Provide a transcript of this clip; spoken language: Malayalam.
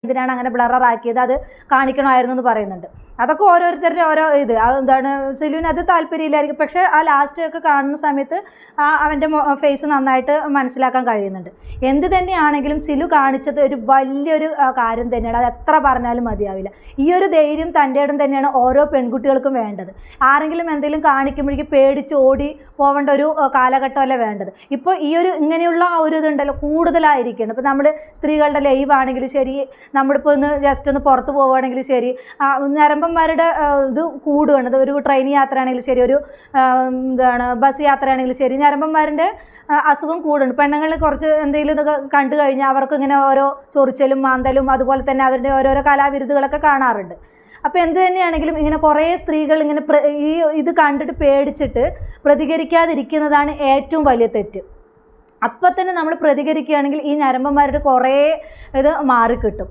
എന്തിനാണ് അങ്ങനെ ബ്ലറാക്കിയത്, അത് കാണിക്കണമായിരുന്നു എന്ന് പറയുന്നുണ്ട്. അതൊക്കെ ഓരോരുത്തരുടെ ഓരോ ഇത്. എന്താണ് സിലുവിന് അത് താല്പര്യമില്ലായിരിക്കും. പക്ഷേ ആ ലാസ്റ്റ് ഒക്കെ കാണുന്ന സമയത്ത് അവൻ്റെ ഫേസ് നന്നായിട്ട് മനസ്സിലാക്കാൻ കഴിയുന്നുണ്ട്. എന്ത് തന്നെയാണെങ്കിലും സിലു കാണിച്ചത് ഒരു വലിയൊരു കാര്യം തന്നെയാണ്. അത് എത്ര പറഞ്ഞാലും മതിയാവില്ല. ഈ ഒരു ധൈര്യം തൻ്റെ ഇടം തന്നെയാണ് ഓരോ പെൺകുട്ടികൾക്കും വേണ്ടത്. ആരെങ്കിലും എന്തെങ്കിലും കാണിക്കുമ്പോഴേക്കും പേടിച്ച് ഓടി പോവേണ്ട ഒരു കാലഘട്ടമല്ല വേണ്ടത്. ഇപ്പോൾ ഈ ഒരു ഇങ്ങനെയുള്ള ആ ഒരു ഇതുണ്ടല്ലോ കൂടുതലായിരിക്കണം. ഇപ്പോൾ നമ്മൾ സ്ത്രീകളുടെ ലൈവ് ആണെങ്കിലും ശരി, നമ്മളിപ്പോൾ ഒന്ന് ജസ്റ്റ് ഒന്ന് പുറത്ത് പോവുകയാണെങ്കിലും ശരി, ഞരമ്പന്മാരുടെ ഇത് കൂടുകയാണ്. ഒരു ട്രെയിൻ യാത്രയാണെങ്കിലും ശരി, ഒരു എന്താണ് ബസ് യാത്രയാണെങ്കിലും ശരി, ഞരമ്പന്മാരുടെ അസുഖം കൂടുന്നുണ്ട്. പെണ്ണുങ്ങളിൽ കുറച്ച് എന്തെങ്കിലും ഇതൊക്കെ കണ്ടു കഴിഞ്ഞാൽ അവർക്ക് ഇങ്ങനെ ഓരോ ചൊറിച്ചലും മാന്തലും അതുപോലെ തന്നെ അവരുടെ ഓരോരോ കലാവിരുതുകളൊക്കെ കാണാറുണ്ട്. അപ്പോൾ എന്ത് തന്നെയാണെങ്കിലും ഇങ്ങനെ കുറേ സ്ത്രീകൾ ഇങ്ങനെ ഈ ഇത് കണ്ടിട്ട് പേടിച്ചിട്ട് പ്രതികരിക്കാതിരിക്കുന്നതാണ് ഏറ്റവും വലിയ തെറ്റ്. അപ്പം തന്നെ നമ്മൾ പ്രതികരിക്കുകയാണെങ്കിൽ ഈ ഞരമ്പന്മാരുടെ കുറേ ഇത് മാറിക്കിട്ടും.